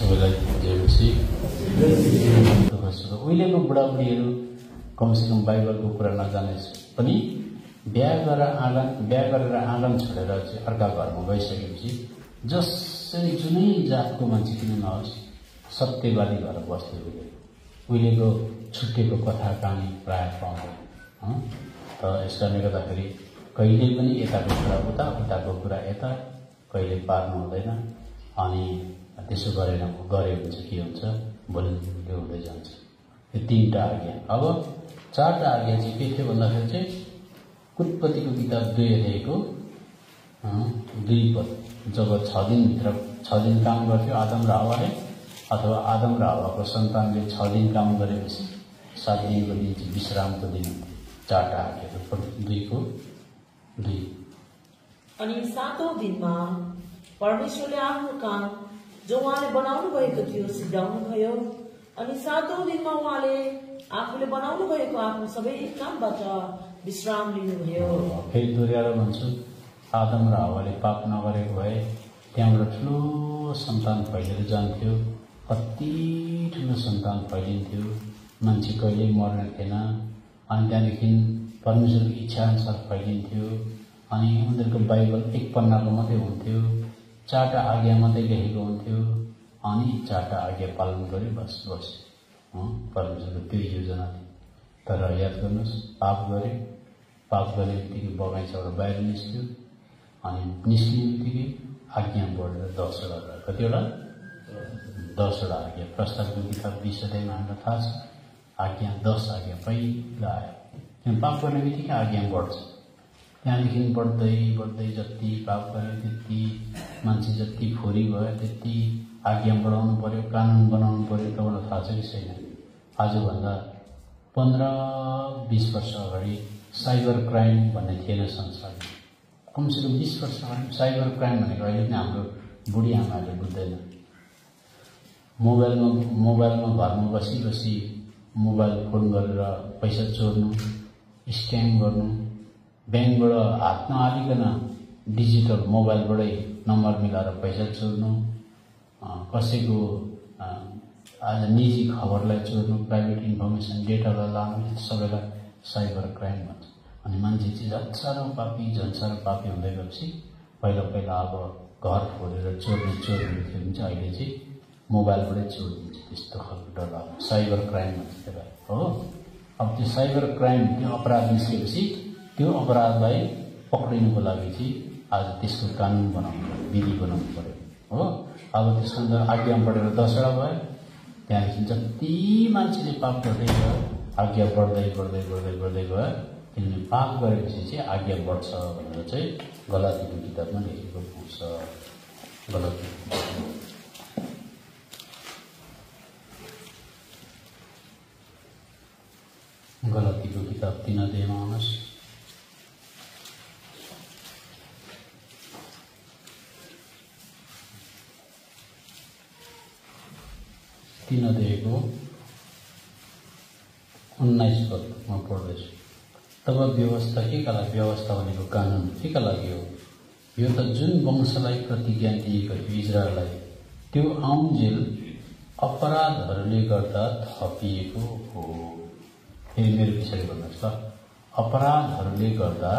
सबैलाई जयमसी उहिलेको बुढाबुढीहरू कमसेकम बाइबलको कुरा नजाने पनि बिहा गरेर आँगन छोडेर चाहिँ अर्का घरमा गइसकेपछि जसरी जुनै जातको मान्छे किन नहोस् सत्यवादी भएर बस्थे उहिलेको छुट्टिएको कथा कहानी प्रायः पाउँदैन। त यस कारणले गर्दाखेरि कहिले पनि यताको कुरा उता उताको कुरा यता कहिले पार्नु हुँदैन। अनि त्यसो गरे भने चाहिँ के हुन्छ बलियो हुँदै जान्छ। यो 3टा आज्ञा। अब 4टा आज्ञा चाहिँ के थियो भन्दाखेरि चाहिँ उत्पत्तिको किताब 2 अध्यायको 2 पद। जब 6 दिन काम गर्थ्यो आदम र हव्वाले, अथवा आदम र हव्वाको सन्तानले 6 दिन काम गरेपछि 7 दिनको दिन चाहिँ विश्रामको दिन। 4टा आज्ञा 2 को 2। अनि 7औं दिनमा परमेश्वरले आफ्नो काम जो उहाँले बनाउनु भएको थियो सिद्धाउनु भयो। अनि 7औं दिनमा उहाँले आफूले बनाउनु भएको आफ्नो सबै कामबाट विश्राम लिनुभयो। फेरि दोहोऱ्याएर भन्छु, आदम र हव्वाले पाप नगरेको भए त्यहाँबाट ठुलो सन्तान फैलिएर जान्थ्यो। कति ठुलो सन्तान फैलिन्थ्यो, मान्छे कहिल्यै मर्ने थिएन। अनि त्यहाँदेखि परमेश्वरको इच्छा अनुसार फैलिन्थ्यो। अनि उनीहरूको बाइबल 1 पन्नाको मात्रै हुन्थ्यो, 4टा आज्ञा मात्रै लेखेको हुन्थ्यो। अनि 4टा आज्ञा पालन गरे बस परमेश्वरको त्यो योजना थियो। तर याद गर्नुहोस्, पाप गर्ने बित्तिकै बगैँचाबाट बाहिर निस्क्यो। अनि निस्किने बित्तिकै आज्ञा बढेर 10वटा भयो। कतिवटा? 10वटा आज्ञा। प्रस्तावको किताब 20 अध्यायमा हामीलाई थाहा छ आज्ञा 10 आज्ञा पहिला आयो। किन पाप गर्ने बित्तिकै आज्ञा बढ्छ। त्यहाँदेखि बढ्दै जति पाप गर्यो त्यति, मान्छे जति फोरी भयो त्यति आज्ञा बढाउनु पर्यो, कानुन बनाउनु पर्यो। तपाईँलाई थाहा छ कि छैन? आजभन्दा 15-20 वर्ष अगाडि साइबर क्राइम भन्ने थिएन संसारमा। कमसेकम 20 वर्ष अगाडि साइबर क्राइम भनेको अहिले पनि हाम्रो बुढी आमाहरूले बुझ्दैन। मोबाइलमा घरमा बसी मोबाइल फोन गरेर पैसा चोर्नु, स्क्याम गर्नु, ब्याङ्कबाट हात नहालिकन डिजिटल मोबाइलबाटै नम्बर मिलाएर पैसा चोर्नु, कसैको आज निजी खबरलाई चोर्नु, प्राइभेट इन्फर्मेसन डेटालाई लानु, सबैलाई साइबर क्राइम भन्छ। अनि मान्छे चाहिँ झन् साह्रो पापी हुँदै गएपछि पहिला अब घर फोरेर चोर्ने थियो भने चाहिँ अहिले चाहिँ मोबाइलबाटै चोरिदिन्छ। त्यस्तो खालको डर लाग्छ, साइबर क्राइम भन्छ त्यसलाई हो। अब त्यो साइबर क्राइम त्यो अपराध निस्केपछि त्यो अपराधलाई पक्रिनुको लागि चाहिँ आज त्यसको कानुन बनाउनु पर्यो, विधि बनाउनु पर्यो हो। अब त्यसको अन्त आज्ञा बढेर 10वटा भयो। त्यहाँदेखि जति मान्छेले पाप गर्दै गयो आज्ञा बढ्दै गयो। किनभने पाप गरेपछि चाहिँ आज्ञा बढ्छ भनेर चाहिँ गलातीको किताबमा लेखेको पाउँछ। गलातीको किताब 3 अध्यायमा आउनुहोस्। तीन अध्यायको 19 पद म पढ्दैछु। तब व्यवस्था के का लागि? व्यवस्था भनेको कानुन के का लागि हो? यो त जुन वंशलाई प्रतिज्ञा दिएको थियो इजरायललाई, त्यो आउन्जेल अपराधहरूले गर्दा थपिएको हो। फेरि मेरो पछाडि भन्नुहोस् त, अपराधहरूले गर्दा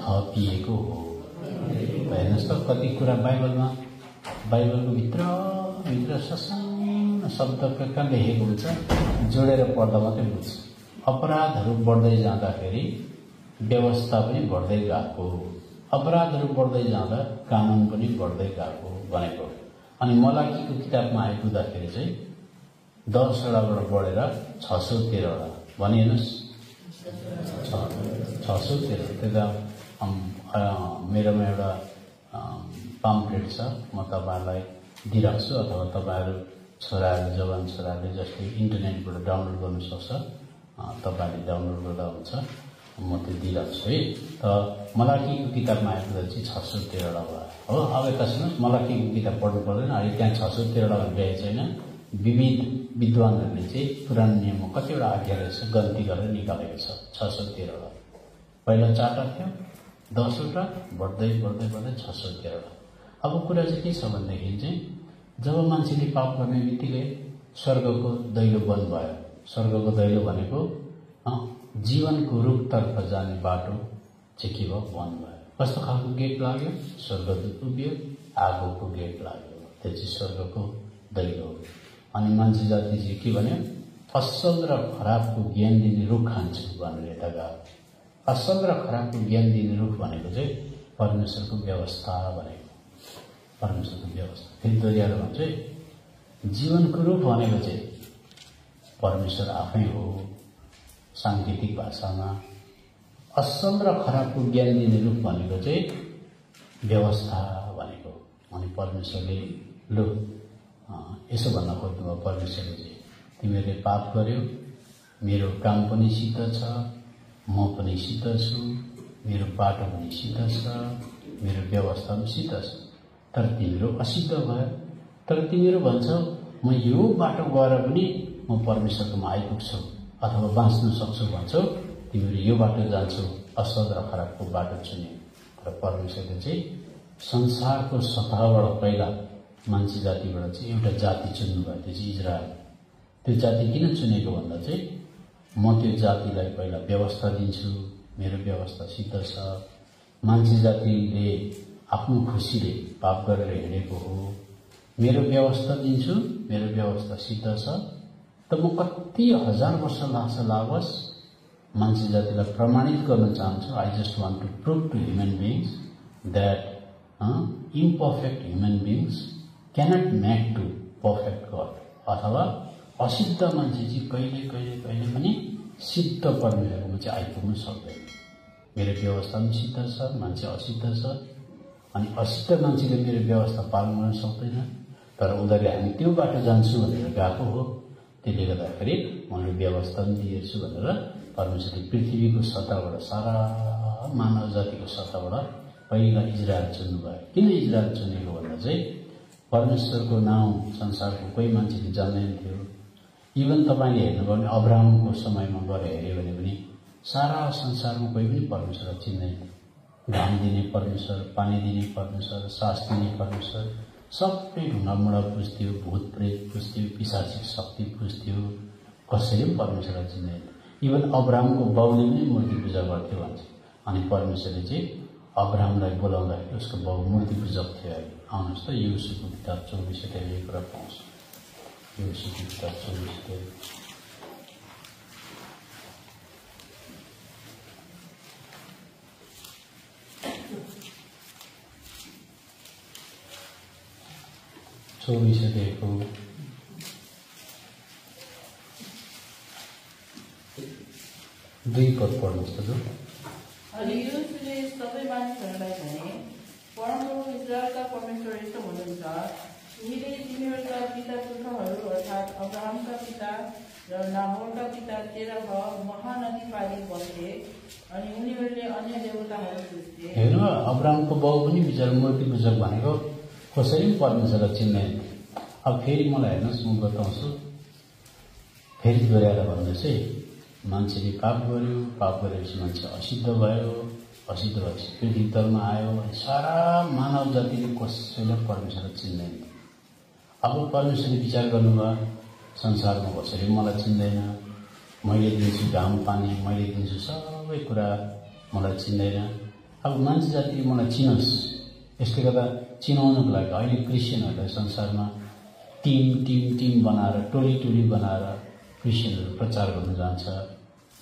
थपिएको हो। हेर्नुहोस् त कति कुरा बाइबलको भित्र ससानो शब्द कहाँ लेखेको हुन्छ, जोडेर पढ्दा मात्रै बुझ्छ। अपराधहरू बढ्दै जाँदाखेरि व्यवस्था पनि बढ्दै गएको, अपराधहरू बढ्दै जाँदा कानुन पनि बढ्दै गएको भनेको। अनि मलाकीको किताबमा आइपुग्दाखेरि चाहिँ 10वटाबाट बढेर 613वटा भने हेर्नुहोस् 613। त्यो मेरोमा एउटा पाम्पलेट छ, म तपाईँहरूलाई दिइराख्छु, अथवा तपाईँहरू छोराहरू जवान छोराहरूले जसले इन्टरनेटबाट डाउनलोड गर्नु सक्छ तपाईँहरूले डाउनलोड गर्दा हुन्छ, म त्यो दिइराख्छु है। त मलाकीको किताबमा आइपुग्दा चाहिँ 613वटा भयो हो। अब यता सुन्नुहोस्, मलाकीको किताब पढ्नु पर्दैन, अहिले त्यहाँ 613वटा ल्याएको छैन। विविध विद्वानहरूले चाहिँ पुरानो नियममा कतिवटा आज्ञा रहेछ गन्ती गरेर निकालेको छ। 613वटा पहिला 4वटा थियो, 10वटा बढ्दै 613वटा। अब कुरा चाहिँ के छ भनेदेखि चाहिँ जब मान्छेले पाप गर्ने बित्तिकै स्वर्गको दैलो बन्द भयो। स्वर्गको दैलो भनेको जीवनको रूपतर्फ जाने बाटो चाहिँ के भयो? बन्द भयो। कस्तो खालको गेट लाग्यो? स्वर्गदूत उभियो, आगोको गेट लाग्यो। त्यो चाहिँ स्वर्गको दैलो हो। अनि मान्छे जाति चाहिँ के भन्यो? असल र खराबको ज्ञान दिने रुख खान्छु भनेर यता गयो। असल र खराबको ज्ञान दिने रुख भनेको चाहिँ परमेश्वरको व्यवस्था भनेको, परमेश्वरको व्यवस्था। फेरि दोहोऱ्याएर भन्छ जीवनको रूप भनेको चाहिँ परमेश्वर आफै हो। सांकेतिक भाषामा असल र खराबको ज्ञान दिने रूप भनेको चाहिँ व्यवस्था भनेको। अनि परमेश्वरले लु यसो भन्न खोज्नुभयो परमेश्वरले चाहिँ तिमीहरूले पाप गर्यो, मेरो काम पनि सिद्ध छ, म पनि सिद्ध छु, मेरो बाटो पनि सिद्ध छ, मेरो व्यवस्था पनि सिद्ध छ, तर तिम्रो असिद्ध भयो। तर तिमीहरू भन्छौ म यो बाटो गएर पनि म परमेश्वरकोमा आइपुग्छु अथवा बाँच्न सक्छु भन्छौ, तिमीहरू यो बाटो जान्छौ, असल र खराबको बाटो चुन्यौ। तर परमेश्वरले चाहिँ संसारको सतहबाट पहिला मान्छे जातिबाट चाहिँ एउटा जाति चुन्नुभयो, त्यो चाहिँ इजरायल। त्यो जाति किन चुनेको भन्दा चाहिँ म त्यो जातिलाई पहिला व्यवस्था दिन्छु, मेरो व्यवस्था सिद्ध छ। मान्छे जातिले आफ्नो खुसीले पाप गरेर हिँडेको हो, मेरो व्यवस्था दिन्छु, मेरो व्यवस्था सिद्ध छ। त म कति हजार वर्ष लाग्छ लागोस् मान्छे जातिलाई प्रमाणित गर्न चाहन्छु। I just want to prove to human beings that imperfect human beings cannot make to perfect God. अथवा असिद्ध मान्छे चाहिँ कहिले कहिले कहिले पनि सिद्ध परमेश्वरमा चाहिँ आइपुग्नु सक्दैन। मेरो व्यवस्था पनि सिद्ध छ, मान्छे असिद्ध छ, अनि असिद्ध मान्छेले मेरो व्यवस्था पालन गर्न सक्दैन। तर उनीहरूले हामी त्यो बाटो जान्छु भनेर गएको हो, त्यसले गर्दाखेरि मैले व्यवस्था पनि दिएछु भनेर परमेश्वरले पृथ्वीको सतहबाट, सारा मानव जातिको सतहबाट पहिला इजरायल चुन्नुभयो। किन इजरायल चुनेको भन्दा चाहिँ परमेश्वरको नाउँ संसारको कोही मान्छेले जान्दैन थियो। इभन तपाईँले हेर्नुभयो भने अब्राहमको समयमा गएर हेऱ्यो भने पनि सारा संसारमा कोही पनि परमेश्वरलाई चिन्दैन। घाम दिने परमेश्वर, पानी दिने परमेश्वर, सास दिने परमेश्वर, सबै ढुङ्गामुढा पुज्थ्यो, भूत प्रेत पुज्थ्यो, पिशाचिक शक्ति पुज्थ्यो, कसैले पनि परमेश्वरलाई चिन्दैन। इभन अब्राहमको बाउले पनि मूर्ति पूजा गर्थ्यो भन्छ। अनि परमेश्वरले चाहिँ अब्राहमलाई बोलाउँदाखेरि उसको बाउ मूर्ति पूजक थियो। आउनुहोस् त यहोशूको किताब 24 अध्यायमा यो कुरा पाउँछ। यहोशूको किताब 24 अध्याय 24 अध्यायको 2 पद पढ्नुहोस् त। अनि यहोशूले सबै मानिसहरूलाई भने, परमप्रभु इजरायलका परमेश्वर यस्तो भन्नुहुन्छ, तिमीहरूका पिता पुर्खाहरू अर्थात् अब्राहमका पिता र नाहोरका पिता तेरह महानदी पारी बसे अनि उनीहरूले अन्य देवताहरू पुज्थे। हेर्नु, अब्राहमको बाउ पनि बिचरा मूर्ति पूजक भनेको कसैले पनि परमेश्वरलाई चिन्दैन। अब फेरि मलाई हेर्नुहोस्, म बताउँछु, फेरि दोहोऱ्याएर भन्नुहोस् है। मान्छेले पाप गर्यो, पाप गरेपछि मान्छे असिद्ध भयो, असिद्ध भएपछि पृथ्वी तलमा आयो, अनि सारा मानव जातिले कसैले परमेश्वरलाई चिन्दैन। अब परमेश्वरले विचार गर्नुभयो, संसारमा कसैले मलाई चिन्दैन, मैले दिन्छु घाम पानी, मैले दिन्छु सबै कुरा, मलाई चिन्दैन। अब मान्छे जातिले मलाई चिनोस्, यसले गर्दा चिनाउनको लागि अहिले क्रिस्चियनहरूलाई संसारमा टिम बनाएर, टोली बनाएर क्रिस्चियनहरू प्रचार गर्नु जान्छ।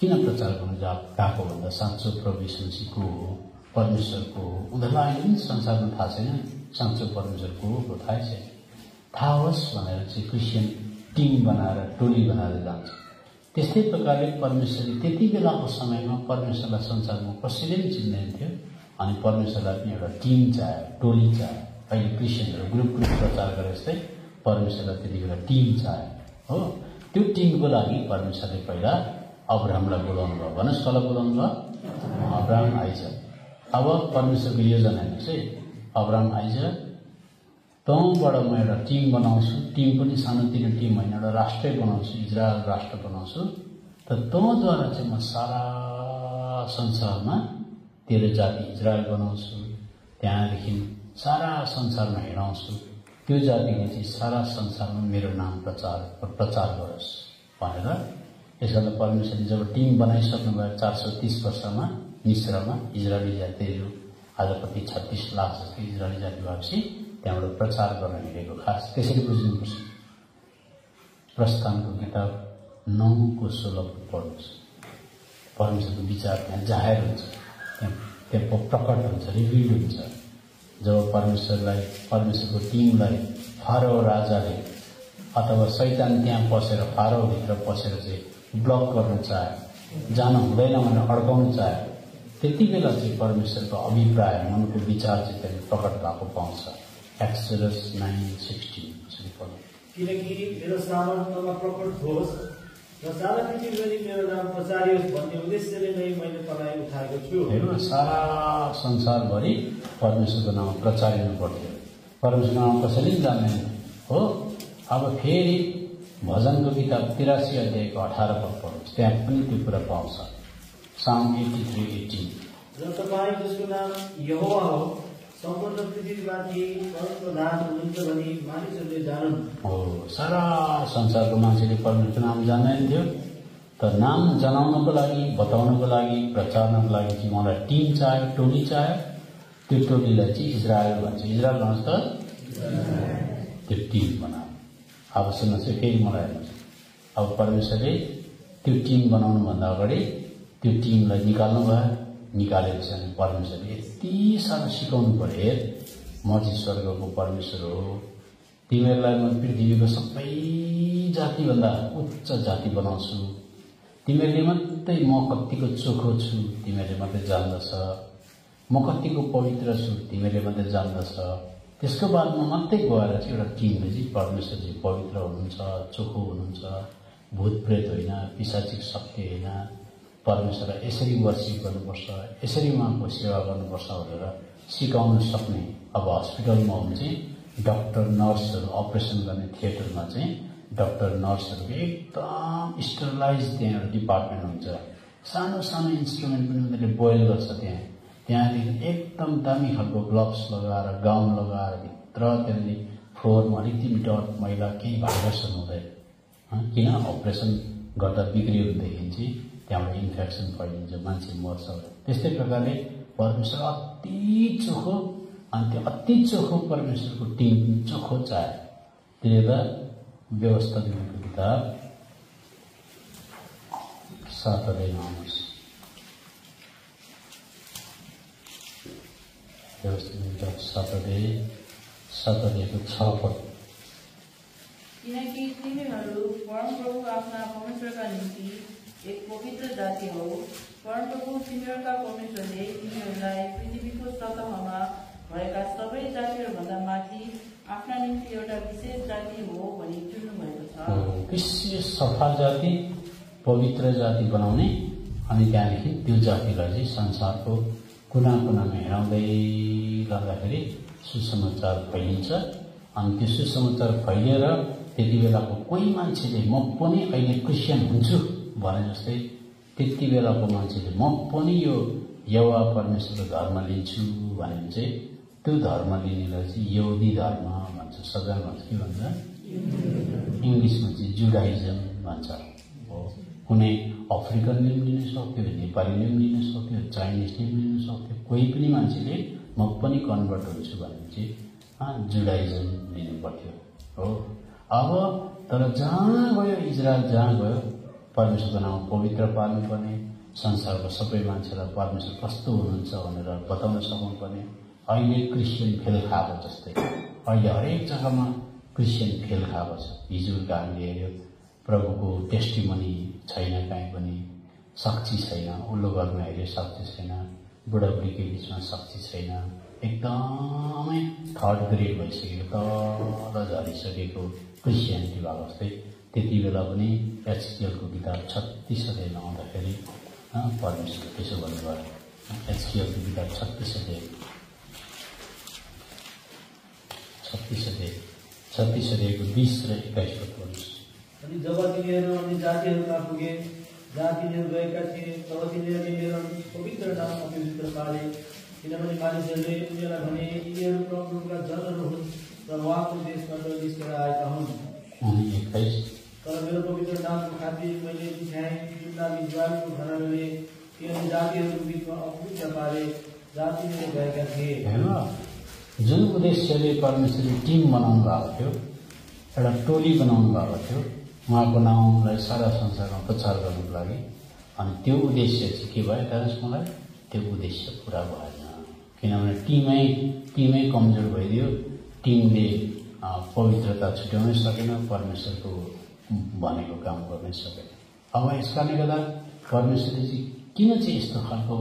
किन प्रचार गर्नु गएको भन्दा साँचो प्रभु यीशु मसीहको हो, परमेश्वरको हो। उनीहरूलाई अहिले पनि संसारमा थाहा छैन साँचो परमेश्वरको हो, थाहै छैन। थाहा होस् भनेर चाहिँ क्रिस्चियन टिम बनाएर, टोली बनाएर जान्छ। त्यस्तै प्रकारले परमेश्वरले त्यति बेलाको समयमा परमेश्वरलाई संसारमा कसैले पनि चिन्दैन थियो। अनि परमेश्वरलाई पनि एउटा टिम चाह्यो, टोली चाह्यो। अहिले क्रिस्चियनहरू ग्रुप प्रचार गरे जस्तै परमेश्वरलाई त्यति बेला टिम चाह्यो हो। त्यो टिमको लागि परमेश्वरले पहिला अब्राहमलाई बोलाउनु भयो। भन्नुहोस् कसलाई बोलाउनु भयो? अब्राहम आइज। अब परमेश्वरको योजना हेर्नुहोस् है, अब्राहम आइज, तँबाट म एउटा टिम बनाउँछु, टिम पनि सानोतिनो टिम होइन, एउटा राष्ट्रै बनाउँछु, इजरायल राष्ट्र बनाउँछु। त तँद्वारा चाहिँ म सारा संसारमा तेरो जाति इजरायल बनाउँछु। त्यहाँदेखि सारा संसारमा हिँडाउँछु, त्यो जातिले चाहिँ सारा संसारमा मेरो नाम प्रचार गरोस् भनेर यसर्थ परमेश्वरले जब टिम बनाइसक्नु भयो 430 वर्षमा मिस्रमा इजरायली जातिहरू आज कति 36 लाख जस्तो इजरायली जाति भएपछि त्यहाँबाट प्रचार गर्न हिँडेको खास त्यसरी बुझ्नुपर्छ। प्रस्थानको किताब 9 को 16 पढ्नुहोस्। परमेश्वरको विचार त्यहाँ जाहेर हुन्छ, त्यहाँ प्रकट हुन्छ, रिभिल हुन्छ। जब परमेश्वरको टिमलाई फारो राजाले अथवा शैतान त्यहाँ पसेर फारोभित्र पसेर चाहिँ ब्लक गर्न चाहे, जान हुँदैन भनेर अड्काउन चाहे, त्यति बेला चाहिँ परमेश्वरको अभिप्राय मनको विचार चाहिँ त्यहाँ प्रकट भएको पाउँछ। एक्सोडस 9:16 किनकि मेरो सामर्थ्यमा प्रकट होस् र सारा पृथ्वीभरि मेरो नाम प्रचारियोस् भन्ने उद्देश्यले नै मैले तपाईँ उठाएको छु। हेर्नु, सारा संसारभरि परमेश्वरको नाम प्रचारिनु पर्थ्यो। परमेश्वरको नाम कसैले पनि जान्दैन हो। अब फेरि भजनको किताब 83 अध्यायको 18 पद पढ्नुहोस्, त्यहाँ पनि त्यो कुरा पाउँछ। साम 83:18 र तपाईँ जसको नाम यहोवा हो सम्पूर्ण पृथ्वीमाथि परमप्रधान हुनुहुन्छ भनी मानिसहरूले जानुन्। हो, सारा संसारको मान्छेले परमेश्वरको नाम जान्दैन थियो, तर नाम जनाउनको लागि, बताउनको लागि, प्रचारनको लागि चाहिँ मलाई टिम चाहियो, टोली चाहियो। त्यो टोलीलाई चाहिँ इजरायल भन्छ। इजरायल भन्छ त त्यो टिम बनाऊ। अब सुन्नुहोस् है, फेरि मलाई हेर्नुहोस्। अब परमेश्वरले त्यो टिम बनाउनुभन्दा अगाडि त्यो टिमलाई निकाल्नु भयो। निकालेपछि अनि परमेश्वरले यति साह्रो सिकाउनु पर्यो, म चाहिँ स्वर्गको परमेश्वर हो, तिमीहरूलाई म पृथ्वीको सबै जातिभन्दा उच्च जाति बनाउँछु, तिमीहरूले मात्रै म कतिको चोखो छु तिमीहरूले मात्रै जान्दछ, म कतिको पवित्र छु तिमीहरूले मात्रै जान्दछ। त्यसको बादमा मात्रै गएर चाहिँ एउटा टिमले चाहिँ परमेश्वर चाहिँ पवित्र हुनुहुन्छ, चोखो हुनुहुन्छ, भूत प्रेत होइन, पिशाचिक शक्ति होइन, परमेश्वरलाई यसरी वर्शिप गर्नुपर्छ, यसरी उहाँको सेवा गर्नुपर्छ भनेर सिकाउन सक्ने। अब हस्पिटलमा हो भने चाहिँ डाक्टर नर्सहरू, अपरेसन गर्ने थिएटरमा चाहिँ डाक्टर नर्सहरूको एकदम स्टरलाइज त्यहाँ एउटा डिपार्टमेन्ट हुन्छ। सानो सानो इन्स्ट्रुमेन्ट पनि उनीहरूले बोइल गर्छ त्यहाँदेखि एकदम दामी खालको ग्लोभ्स लगाएर, गाउन लगाएर भित्र त्यहाँदेखि फ्लोरमा अलिकति डट मैला केही भाइरसहरू हुँदैन। किन अपरेसन गर्दा बिग्रियो भनेदेखि चाहिँ त्यहाँबाट इन्फेक्सन फैलिन्छ, मान्छे मर्छ। त्यस्तै प्रकारले परमेश्वर अति चोखो, अनि त्यो अति चोखो परमेश्वरको टिम चोखो चाहे। त्यसले त व्यवस्था दिनुको किताब 7 अध्यायमा आउनुहोस्। व्यवस्था दिनुको किताब 7 अध्यायको 6 पद। किनकि तिमीहरू परमप्रभु आफ्ना परमेश्वरका निम्ति एक पवित्र जाति हो। परमप्रभु तिमीहरूका परमेश्वरले तिमीहरूलाई पृथ्वीको सतहमा भएका सबै जातिहरूभन्दा माथि आफ्ना निम्ति एउटा विशेष जाति हो भनी चुन्नु भएको छ। विशेष सफा जाति, पवित्र जाति बनाउने, अनि त्यहाँदेखि त्यो जातिलाई चाहिँ संसारको कुना कुनामा हिँडाउँदै गर्दाखेरि सुसमाचार फैलिन्छ। अनि त्यो सुसमाचार फैलिएर त्यति बेलाको कोही मान्छेले म पनि अहिले क्रिस्चियन हुन्छु भने जस्तै त्यति बेलाको मान्छेले म पनि यो यहोवा परमेश्वरको धर्म लिन्छु भने चाहिँ त्यो धर्म लिनेलाई चाहिँ यहुदी धर्म भन्छ। सबैमा भन्छ के भन्छ? इङ्ग्लिसमा चाहिँ जुडाइजम भन्छ। हो, कुनै अफ्रिकनले पनि लिन सक्थ्यो, नेपालीले पनि लिन सक्थ्यो, चाइनिजले पनि लिन सक्थ्यो। कोही पनि मान्छेले म पनि कन्भर्ट हुन्छु भने चाहिँ जुडाइजम लिनु पर्थ्यो। हो, अब तर जहाँ गयो, इजरायल जहाँ गयो, परमेश्वरको नाम पवित्र पार्नुपर्ने, संसारको सबै मान्छेलाई परमेश्वर कस्तो हुनुहुन्छ भनेर बताउन सक्नुपर्ने। अहिले क्रिस्चियन फेल खाएको जस्तै अहिले हरेक जग्गामा क्रिस्चियन फेल खाएको छ। हिजोका हामीले हेऱ्यो, प्रभुको टेस्टिमनी छैन, कहीँ पनि साक्षी छैन, उल्लो घरमा हेऱ्यो साक्षी छैन, बुढाबुढीको बिचमा साक्षी छैन, एकदमै थर्ड ग्रेड भइसकेको, तल झरिसकेको क्रिस्चियनिटी भएको जस्तै। त्यति बेला पनि एचकेएलको किताब 36 अध्यायमा आउँदाखेरि परमेश्वर त्यसो भन्नुभयो। एचकेएलको किताब 36 अध्यायको 20 र 21 पद पढ्नुहोस्। अनि जब तिनीहरू अन्य जातिहरूमा पुगे, जहाँ तिनीहरू गएका थिए, तब तिनीहरूले मेरो पवित्र नाम अपवित्र पारे। किनभने मानिसहरूले उनीहरूलाई भने यिनीहरू प्रभुका जनहरू हुन् र उहाँको देशबाट निस्केर आएका हुन्। तर मेरो पवित्र नामको खातिर मैले बिछाएँ जुन नाम इजरायलको घरानाले ती अन्य जातिहरूको बिचमा अपवित्र पारे जातिले गएका थिए। जुन उद्देश्यले परमेश्वरले टिम बनाउनु भएको थियो, एउटा टोली बनाउनु भएको थियो उहाँको नामलाई सारा संसारमा प्रचार गर्नुको लागि, अनि त्यो उद्देश्य चाहिँ के भयो हेर्नुहोस् मलाई, त्यो उद्देश्य पुरा भएन। किनभने टिमै कमजोर भइदियो, टिमले पवित्रता छुट्याउनै सकेन, परमेश्वरको भनेको काम गर्नै सकेन। अब यस कारणले गर्दा परमेश्वरले चाहिँ किन चाहिँ यस्तो खालको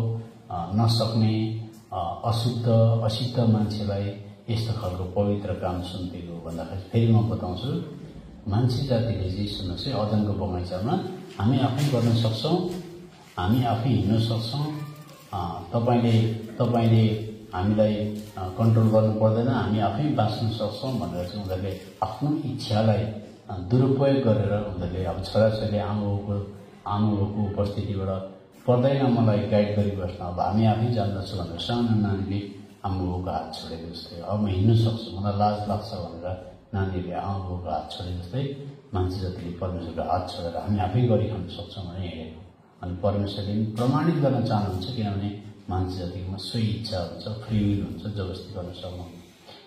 नसक्ने असिद्ध मान्छेलाई यस्तो खालको पवित्र काम सुम्पिएको भन्दाखेरि फेरि म बताउँछु, मान्छे जातिले चाहिँ सुन्नुहोस् है, अदनको बगैँचामा हामी आफै गर्न सक्छौँ, हामी आफै हिँड्न सक्छौँ, तपाईँले हामीलाई कन्ट्रोल गर्नु पर्दैन, हामी आफै बाँच्न सक्छौँ भनेर चाहिँ उनीहरूले आफ्नो इच्छालाई दुरुपयोग गरेर उनीहरूले अब छोराछोरीले आमाबाउको उपस्थितिबाट पर्दैन मलाई गाइड गरिबस्न, अब हामी आफै जान्दछु भनेर सानो नानीले आमाबाउको हात छोडेको जस्तै, अब म हिँड्नु सक्छु मलाई लाज लाग्छ भनेर नानीले आमाबाउको हात छोडे जस्तै मान्छे जतिले परमेश्वरको हात छोडेर हामी आफै गरिखान सक्छौँ भने हिँडेको। अनि परमेश्वरले प्रमाणित गर्न चाहनुहुन्छ, किनभने मान्छे जातिकोमा सोही इच्छा हुन्छ, फ्री विल हुन्छ, जबरजस्ती गर्न सक्नु।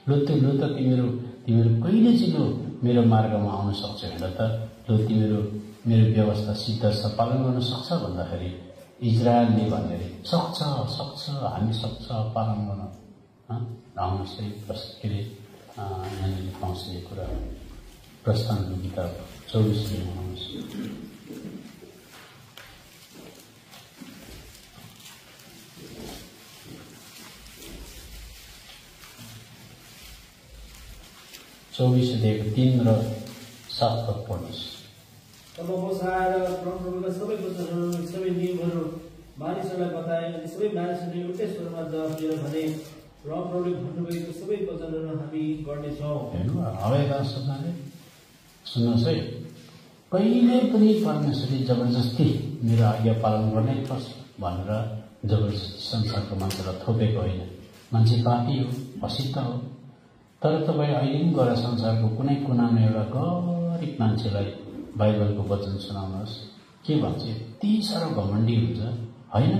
लु त तिमीहरू कहिले चाहिँ लु मेरो मार्गमा आउन सक्छ हिँड त, लु तिमीहरू मेरो व्यवस्था सिद्ध छ पालन गर्न सक्छ भन्दाखेरि इजरायलले भन्यो अरे सक्छ हामी सक्छ पालन गर्न। आउनुहोस् है के अरे यहाँनिर पाउँछ यो कुरा, प्रस्थानको किताब 24 आउनुहोस्। चौबीस 3 र 7 पद पढ्नुहोस्। तब मोसा आएर परमप्रभुका सबै वचनहरू सबै नियमहरू मानिसहरूलाई बताए अनि सबै मानिसहरूले एउटै स्वरमा जवाब दिएर भने परमप्रभुले भन्नुभएको सबै वचनहरू हामी गर्नेछौँ। सुन्नुहोस् है, कहिले पनि परमेश्वरले जबरजस्ती मेरो आज्ञा पालन गर्नै पर्छ भनेर जबरजस्ती संसारको मान्छेलाई थोपेको होइन। मान्छे पापी हो, असिद्ध हो, तर तपाईँ अहिले पनि गएर संसारको कुनै कुनामा एउटा गरिब मान्छेलाई बाइबलको वचन सुनाउनुहोस्, के भन्छ? यति साह्रो घमण्डी हुन्छ होइन।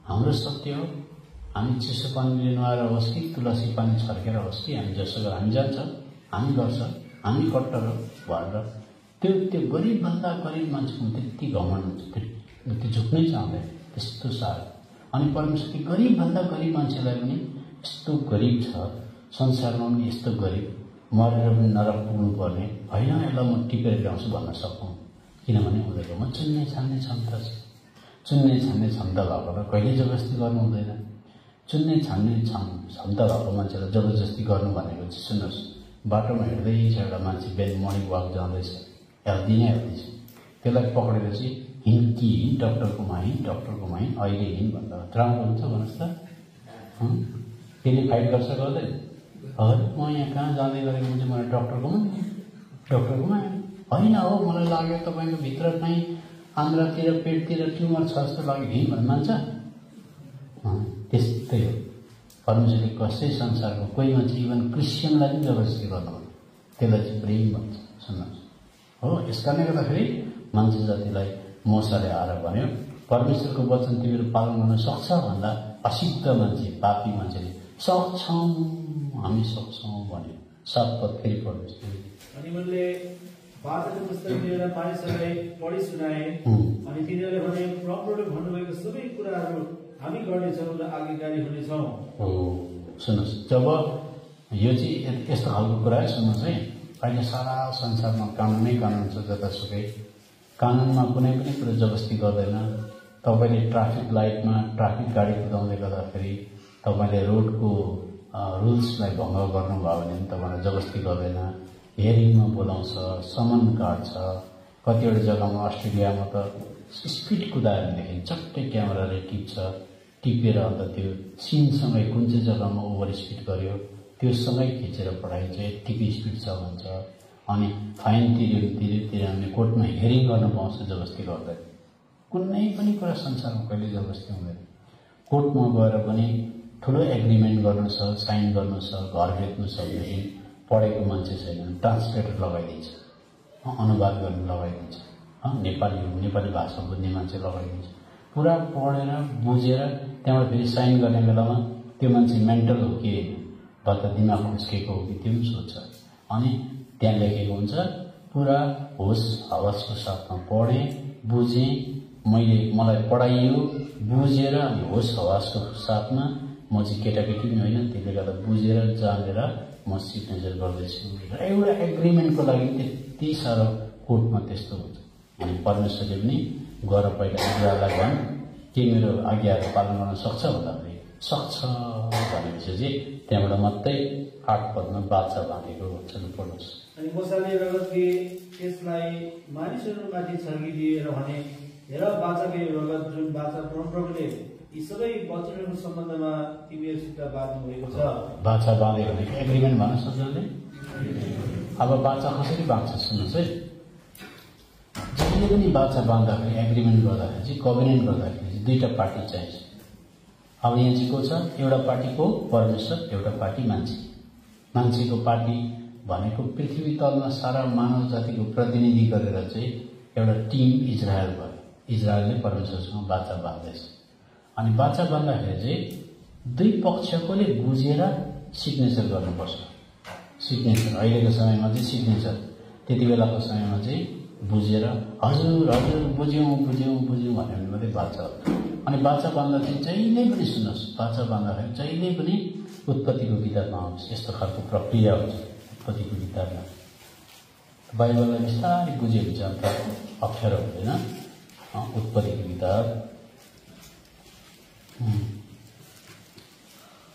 हाम्रो सत्य हो, हामी चिसो पानीले नुहाएर होस् कि तुलसी पानी छर्केर होस् कि हामी जसो हामी जान्छ, हामी गर्छ, हामी कट्टर हो भनेर त्यो गरिबभन्दा गरिब मान्छेको त्यति घमण्ड हुन्छ, त्यो झुक्नै चाहँदैन त्यस्तो साह्रो। अनि परमेश्वरले गरिबभन्दा गरिब मान्छेलाई पनि यस्तो गरिब छ संसारमा पनि यस्तो गरिब मरेर पनि नरक पुग्नु पर्ने होइन, यसलाई म टिपेर ल्याउँछु भन्न सक्छौँ। किनभने उनीहरूकोमा चुन्ने छान्ने क्षमता छ। चुन्ने छान्ने क्षमता भएकोलाई कहिले जबरजस्ती गर्नु हुँदैन। चुन्ने छान्ने क्षमता भएको मान्छेलाई जबरजस्ती गर्नु भनेको चाहिँ सुन्नुहोस्, बाटोमा हिँड्दैछ एउटा मान्छे बिहान मर्निङ वाक जाँदैछ, हेल्दी नै हेल्दी छ, त्यसलाई पक्रेर चाहिँ हिँड डक्टरकोमा हिँड अहिले हिँड भन्दा राम्रो हुन्छ भन्नुहोस् त? त्यसले फाइट गर्छ गर्दैन? म यहाँ कहाँ जाँदै गरेको हुन्छ, मलाई डक्टरकोमा होइन हो मलाई लाग्यो तपाईँको भित्र नै आन्द्रातिर पेटतिर ट्युमर छ जस्तो लाग्यो हिँड भन्नु मान्छ। त्यस्तै हो, परमेश्वरले कसै संसारको कोही मान्छे इभन क्रिस्चियनलाई पनि जबरजस्ती गर्नु त्यसलाई चाहिँ प्रेम भन्छ। सुन्नुहोस् हो, यस कारणले गर्दाखेरि मान्छे जातिलाई मोसाले आएर भन्यो परमेश्वरको वचन तिमीहरू पालन गर्न सक्छ भन्दा असिद्ध मान्छे पापी मान्छेले सक्छौँ हामी सक्छौँ भन्यो। 7 पद फेरि पढ्नुहोस्। अनि मैले वाचाको पुस्तक लिएर मानिसहरूलाई पढी सुनाए अनि तिनीहरूले भने परमप्रभुले भन्नुभएको सबै कुराहरू हामी गर्नेछौँ र आज्ञाकारी हुनेछौँ। हो सुन्नुहोस्, जब यो चाहिँ यस्तो खालको कुरा है, सुन्नुहोस् है, अहिले सारा संसारमा कानुनै कानुन छ, जतासुकै कानुनमा कुनै पनि कुरो जबरजस्ती गर्दैन। तपाईँले ट्राफिक लाइटमा ट्राफिक गाडी कुदाउँदै गर्दाखेरि तपाईँले रोडको रुल्सलाई भङ्ग गर्नुभयो भने पनि तपाईँलाई जबरजस्ती गर्दैन। हेरिङमा बोलाउँछ, समन काट्छ। कतिवटा जग्गामा अस्ट्रेलियामा त स्पिड कुदायो भनेदेखि चट्टै क्यामेराले टिपेर अन्त त्यो सिनसँगै कुन चाहिँ जग्गामा ओभर स्पिड गर्यो त्योसँगै खिचेर पठाइन्छ, यत्तिकै स्पिड छ भन्छ। अनि फाइन तिर्यो भने कोर्टमा हेरिङ गर्न पाउँछ जबरजस्ती गर्दैन। कुनै पनि कुरा संसारमा कहिले जबरजस्ती हुँदैन। कोर्टमा गएर पनि ठुलो एग्रिमेन्ट गर्नु छ, साइन गर्नु छ, घर बेच्नु छ भनेदेखि पढेको मान्छे छैन भने ट्रान्सलेटर लगाइदिन्छ, अनुवाद गर्नु लगाइदिन्छ, नेपाली भाषा बुझ्ने मान्छे लगाइदिन्छ। पुरा पढेर बुझेर त्यहाँबाट फेरि साइन गर्ने बेलामा त्यो मान्छे मेन्टल हो कि वा त दिमाग खुस्केको हो कि त्यो पनि सोध्छ। अनि त्यहाँ लेखेको हुन्छ पुरा होस हवसको साथमा पढेँ, बुझेँ, मलाई पढाइयो, बुझेर अनि होस हवसको साथमा म चाहिँ केटाकेटी पनि होइन, त्यसले गर्दा बुझेर जानेर म सिग्नेचर गर्दैछु। एउटा एग्रिमेन्टको लागि त्यति साह्रो कोर्टमा त्यस्तो हुन्छ। अनि परमेश्वरले पनि गएर पहिला इजरायललाई भन् के मेरो आज्ञाहरू पालन गर्न सक्छ भन्दाखेरि सक्छ भनेपछि चाहिँ त्यहाँबाट मात्रै 8 पदमा बाचा बाँधेको हुन्छ। पढ्नुहोस्। अनि मोसाले रगतले त्यसलाई मानिसहरूमाथि छर्किदिएर भने हेर बाचाकै रगत जुन बाचा परमप्रभुले यी सबै वचनहरूको सम्बन्धमा तिमीहरूसित बाँध्नु भएको छ। बाचा बाँधेको भनेको एग्रिमेन्ट भन्नुहोस् न जसले। अब बाचा कसरी बाँध्छ सुन्नुहोस् है। जहिले पनि बाचा बाँध्दाखेरि एग्रिमेन्ट गर्दाखेरि चाहिँ कभेनेन्ट गर्दाखेरि चाहिँ दुईटा पार्टी चाहिन्छ। अब यहाँ चाहिँ को छ, एउटा पार्टी को परमेश्वर, एउटा पार्टी मान्छे। मान्छेको पार्टी भनेको पृथ्वी तलमा सारा मानव जातिको प्रतिनिधि गरेर चाहिँ एउटा टिम इजरायल भयो। इजरायलले परमेश्वरसँग बाचा बाँध्दैछ। अनि बाचा बाँध्दाखेरि चाहिँ दुई पक्षकोले बुझेर सिग्नेचर गर्नुपर्छ। सिग्नेचर अहिलेको समयमा चाहिँ सिग्नेचर, त्यति बेलाको समयमा चाहिँ बुझेर हजुर हजुर बुझ्यौँ बुझ्यौँ बुझ्यौँ भन्यो भने मात्रै बाचा। अनि बाचा बाँध्दा चाहिँ जहिले पनि सुन्नुहोस्, बाचा बाँध्दाखेरि जहिले पनि उत्पत्तिको किताबमा आउँछ। यस्तो खालको प्रक्रिया हुन्छ उत्पत्तिको किताबमा। बाइबललाई बिस्तारै बुझे हुन्छ, अन्त अप्ठ्यारो हुँदैन। उत्पत्तिको किताब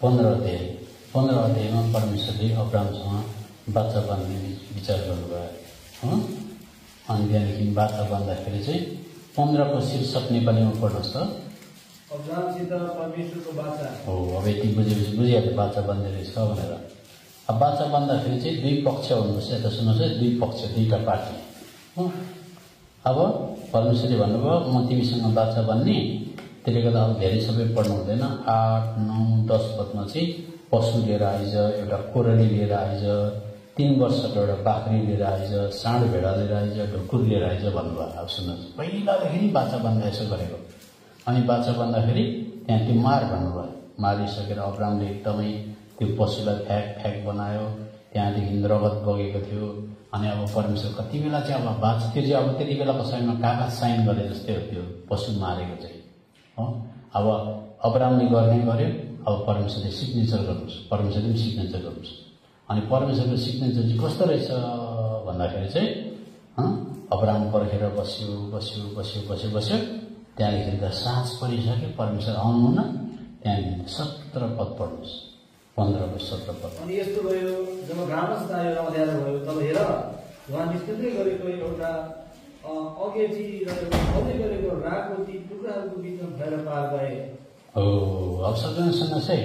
15 अध्यायमा परमेश्वरले अब्राहमसँग बाचा बाँध्ने विचार गर्नुभयो। अनि त्यहाँदेखि बाचा बाँध्दाखेरि चाहिँ 15 को शीर्षक नेपालीमा पढ्नुहोस् त। अब्राहमसित परमेश्वरको बाचा हो। अब यति बुझेपछि बुझिहाल्यो बाचा बाँध्ने रहेछ भनेर। अब बाचा बाँध्दाखेरि चाहिँ दुई पक्ष हुनुहोस्। यता सुन्नुहोस् है, दुई पक्ष, दुईटा पार्टी हो। अब परमेश्वरले भन्नुभयो म तिमीसँग बाचा बाँध्ने, त्यसले गर्दा अब धेरै सबै पढ्नु हुँदैन। 8, 9, 10 पदमा चाहिँ पशु लिएर आइज, एउटा कोरली लिएर आइज, 3 वर्षको एउटा बाख्री लिएर आइज, साँड भेडा लिएर आइज, ढुकुर लिएर आइज भन्नुभयो। अब सुन्नुहोस्, पहिलादेखि बाचा बाँध्दा यसो गरेको। अनि बाचा बाँध्दाखेरि त्यहाँ त्यो मार भन्नुभयो। मारिसकेर अब्राहमले एकदमै त्यो पशुलाई फ्याक बनायो। त्यहाँदेखि रगत बगेको थियो। अनि अब परमेश्वर कति बेला चाहिँ अब बाचा, त्यो चाहिँ अब त्यति बेलाको समयमा कागज साइन गरे जस्तै हो त्यो पशु मारेको चाहिँ हो। अब अब्राहमले गर्ने गर्यो। अब परमेश्वरले सिग्नेचर गर्नुहोस्, परमेश्वरले पनि सिग्नेचर गर्नुहोस्। अनि परमेश्वरको सिग्नेचर चाहिँ कस्तो रहेछ भन्दाखेरि चाहिँ अब्राहम पर्खेर बस्यो। त्यहाँदेखि त साँझ परिसक्यो, परमेश्वर आउनुहुन्न। त्यहाँदेखि 17 पद पढ्नुहोस्, 15 को 17 पद। अनि यस्तो भयो, जब घामस आयो र अँध्यारो भयो, तब हेर उहाँ निस्किँदै गरेको एउटा अगेटी र आउँदै गरेको रागको ती टुक्राहरूको बिचमा भएर पार गए। हो। अब सबैजना सुन्नुहोस् है,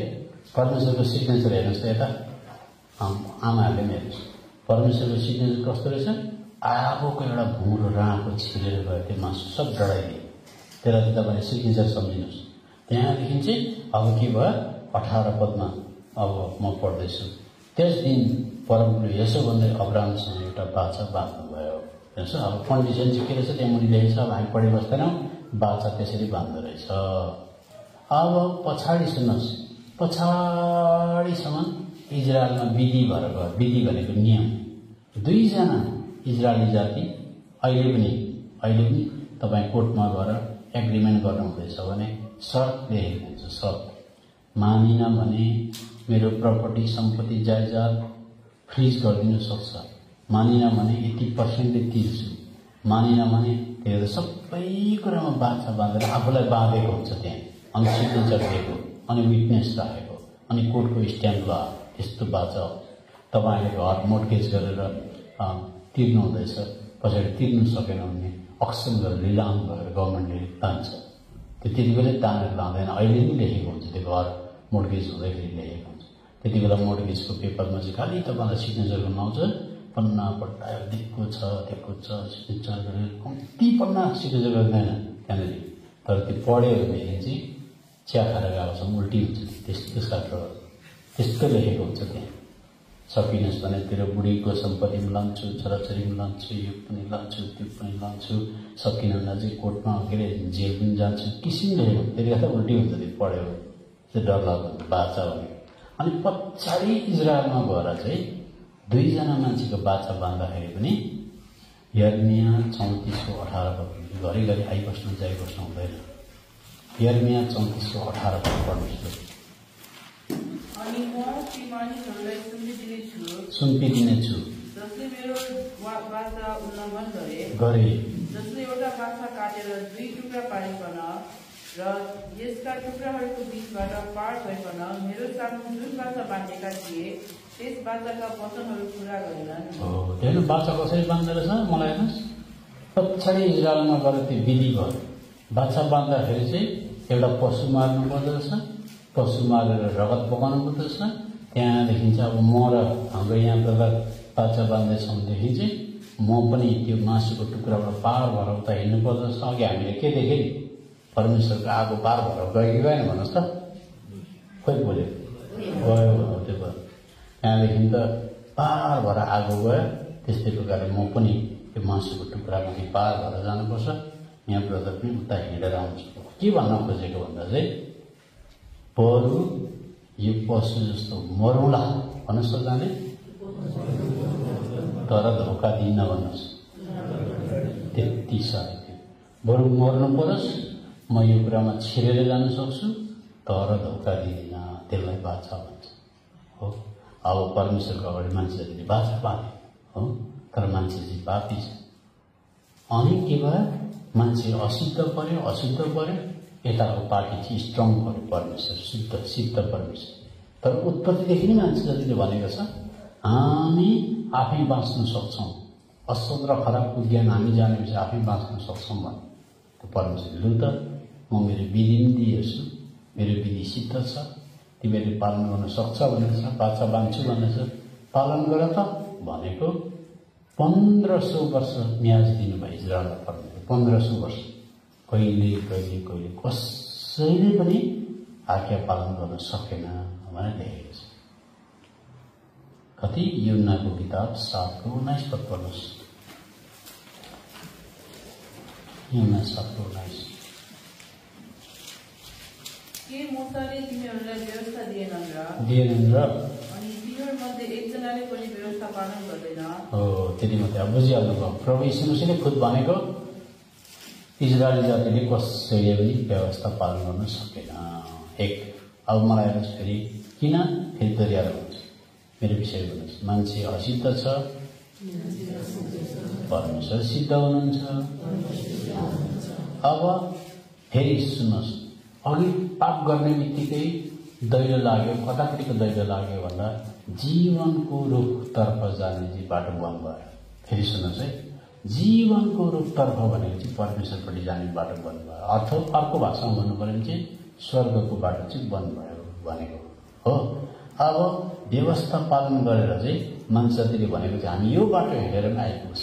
परमेश्वरको सिग्नेचर हेर्नुहोस् त यता। आमाहरूले पनि हेर्नुहोस् परमेश्वरको सिग्नेचर कस्तो रहेछ। आगोको एउटा भुँडो राँको छिरेर गयो, त्यो मासु सब डढाइदियो। त्यसलाई चाहिँ तपाईँले सिग्नेचर सम्झिनुहोस्। त्यहाँदेखि चाहिँ अब के भयो, 18 पदमा अब म पढ्दैछु। त्यस दिन परमप्रभुले यसो भन्दै अब्राहमसँग एउटा बाचा बाँध्नुभयो। हेर्नुहोस्, अब कन्डिसन चाहिँ के रहेछ त्यहाँ मुनि लेखेको छ। अब हामी पढिबस्दैनौँ, बाचा त्यसरी बाँध्दो रहेछ। अब पछाडि सुन्नुहोस्, पछाडिसम्म इजरायलमा विधि भएर गयो। विधि भनेको नियम। 2 जना इजरायली जाति अहिले पनि तपाईँ कोर्टमा गएर एग्रिमेन्ट गर्नु हुँदैछ भने शर्त लेखेको हुन्छ। शर्त मानिन भने मेरो प्रपर्टी सम्पत्ति जायजात फ्रिज गरिदिनु सक्छ। मानिन भने यति पर्सेन्टले तिर्छु। मानिन भने त्यो सबै कुरामा बाचा बाँधेर आफूलाई बाँधेको हुन्छ त्यहाँ। अनि सिग्नेचर दिएको, अनि विटनेस राखेको, अनि कोर्टको स्ट्याम्प ल त्यस्तो बाचा। तपाईँले घर मोर्टगेज गरेर तिर्नु हुँदैछ, पछाडि तिर्नु सकेन भने अक्सन गरेर लिलाम गरेर गभर्मेन्टले तान्छ। त्यो त्यति बेलै तानेर लाँदैन। अहिले नै लेखेको हुन्छ, त्यो घर मोर्टगेज हुँदैखेरि लेखेको हुन्छ। त्यति बेला मोर्टगेजको पेपरमा चाहिँ खालि तपाईँलाई सिग्नेचर गर्नु आउँछ। पन्ना पट्टायो, दिएको छ सिग्नेचर गरेर कम्ती पन्ना सिग्नेचर गर्दैन त्यहाँनिर। तर त्यो पढ्यो भनेदेखि चाहिँ चिया खाएर गएको छ उल्टी हुन्छ त्यस्तो शास्त्र त्यस्तो लेखेको हुन्छ त्यहाँ। सकिनुहोस् भने तेरो बुढीको सम्पत्तिमा लान्छु, छोराछोरीमा लान्छु, यो पनि लान्छु, त्यो पनि लान्छु, सकिन भने चाहिँ कोर्टमा के अरे जेल पनि जान्छु, किसिम लेखेको। त्यसले गर्दा उल्टी हुन्छ त्यो पढ्यो त्यो डर लाग्दो बाचा भने। अनि पछाडि इजरायलमा गएर चाहिँ 2 जना मान्छेको बाछा बाँध्दाखेरि पनि यर्मिया 34:18 घरिघरि आइबस्नु जाइबस्नु हुँदैन। यर्मिया 34:18 पढ्नुहोस्। अनि म ती मानिसहरूलाई सुम्पिदिनेछु जसले मेरो बाचा उल्लङ्घन गरे, जसले एउटा बाछा काटेर 2 टुक्रा पारिकन र यसका टुक्राहरूको बीचबाट पार भइकन मेरो सामु जुन बाछा बाँधेका थिए त्यस बाछाका वचनहरू पूरा गरेनन्। हेर्नु बाछा कसरी बाँध्दो रहेछ मलाई हेर्नुहोस्। पछाडि इजरायलमा गएर त्यो विधि भयो। बाछा बाँध्दाखेरि चाहिँ एउटा पशु मार्नु पर्दो रहेछ, पशु मारेर रगत बगाउनु पर्दो रहेछ। त्यहाँदेखि चाहिँ अब म र हाम्रो यहाँ बेला बाछा बाँध्दैछौँ भनेदेखि चाहिँ म पनि त्यो मासुको टुक्राबाट पार भएर उता हिँड्नु पर्दो रहेछ। अघि हामीले के देख्यो नि परमेश्वरको आगो पार भएर गयो कि गएन भन्नुहोस् त, खोइ बोल्यो गयो हो त्यो भयो। त्यहाँदेखि त पार भएर आगो गयो। त्यस्तै प्रकारले म पनि त्यो मासुको टुक्रामाथि पार भएर जानुपर्छ। यहाँ ब्रदर पनि उता हिँडेर आउँछु। के भन्न खोजेको भन्दा चाहिँ बरु यो पशु जस्तो मरौँला भन्नुहोस् त जाने, तर धोका दिन्न भन्नुहोस्। त्यति साह्रो थियो। बरु मर्नु परोस्, म यो कुरामा छिरेर जान सक्छु, तर धोका दिँदिनँ। त्यसलाई बाछा भन्छ हो। अब परमेश्वरको अगाडि मान्छेहरूले बाछा बाँधे हो, तर मान्छे चाहिँ पापी छ। अनि के भयो, मान्छे अशुद्ध पर्यो। यताको पार्टी चाहिँ स्ट्रङ पर्यो, परमेश्वर सिद्ध परमेश्वर। तर उत्पत्तिदेखि नै मान्छे जतिले भनेको छ हामी आफै बाँच्न सक्छौँ, असल र खराबको ज्ञान हामी जानेपछि आफै बाँच्न सक्छौँ भने त्यो परमेश्वर लु त म मेरो विधि पनि दिएछु, मेरो विधि सिद्ध छ, तिमीहरूले पालन गर्न सक्छ भनेर छ, बाछा बाँध्छु भनेर छ, पालन गर त भनेको। 1500 वर्ष म्याज दिनुभयो इजरायललाई परमेश्वर। 1500 वर्ष कहिले कसैले पनि आज्ञा पालन गर्न सकेन भनेर लेखेको छ। कति यूहन्नाको किताब 7:19 पढ्नुहोस्। यूहन्ना 7:19। के मूसाले तिमीहरूलाई व्यवस्था दिएनन् र अनि तिनीहरूमध्ये एकजनाले पनि व्यवस्था पालन गर्दैन? हो, त्यति मात्रै। अब बुझिहाल्नुभयो। प्रभु यीशु मसीहले खुद भनेको इजरायली जातिले कसैले पनि व्यवस्था पालन गर्न सकेन। एक अब मलाई हेर्नुहोस् फेरि किन फेरि दोहोऱ्याएर हुन्छ मेरो विषय भन्नुहोस्। मान्छे असिद्ध छ, परमेश्वर सिद्ध हुनुहुन्छ। अब फेरि सुन्नुहोस्, अघि पाप गर्ने बित्तिकै दैलो लाग्यो, कतापट्टिको दैलो लाग्यो भन्दा जीवनको रुखतर्फ जाने चाहिँ बाटो बन्द भयो। फेरि सुन्नुहोस् है, जीवनको रुखतर्फ भनेको चाहिँ परमेश्वरपट्टि जाने बाटो बन्द भयो। अर्को भाषामा भन्नु पर्यो भने चाहिँ स्वर्गको बाटो चाहिँ बन्द भयो भनेको हो। अब व्यवस्था पालन गरेर चाहिँ मान्छेले भनेको चाहिँ हामी यो बाटो हिँडेर पनि आइपुग्छ,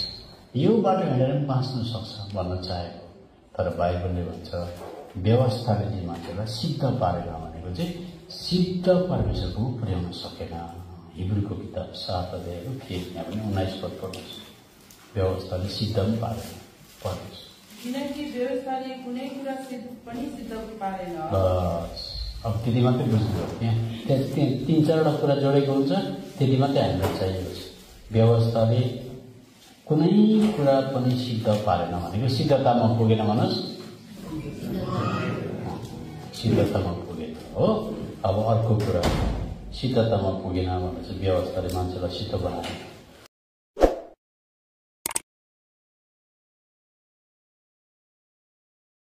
यो बाटो हिँडेर पनि बाँच्न सक्छ भन्न चाहेको। तर बाइबलले भन्छ व्यवस्थाले चाहिँ मान्छेलाई सिद्ध पारेन भनेको चाहिँ सिद्ध परमेश्वरकोमा पुर्याउन सकेन। हिब्रूको किताब 7:19 यहाँ पनि 19 पद पढ्नुहोस्। व्यवस्थाले सिद्ध पनि पारेन पढ्नुहोस्। किनकि व्यवस्थाले कुनै कुरा पनि सिद्ध पारेन। अब त्यति मात्रै बुझ्नु। त्यहाँ 3-4वटा कुरा जोडेको हुन्छ, त्यति मात्रै हामीलाई चाहिएको छ। व्यवस्थाले कुनै कुरा पनि सिद्ध पारेन भनेको सिद्धतामा पुगेन भन्नुहोस्, सिद्धतामा पुगेन हो। अब अर्को कुरा सिद्धतामा पुगेन भने चाहिँ व्यवस्थाले मान्छेलाई सिद्ध बनायो।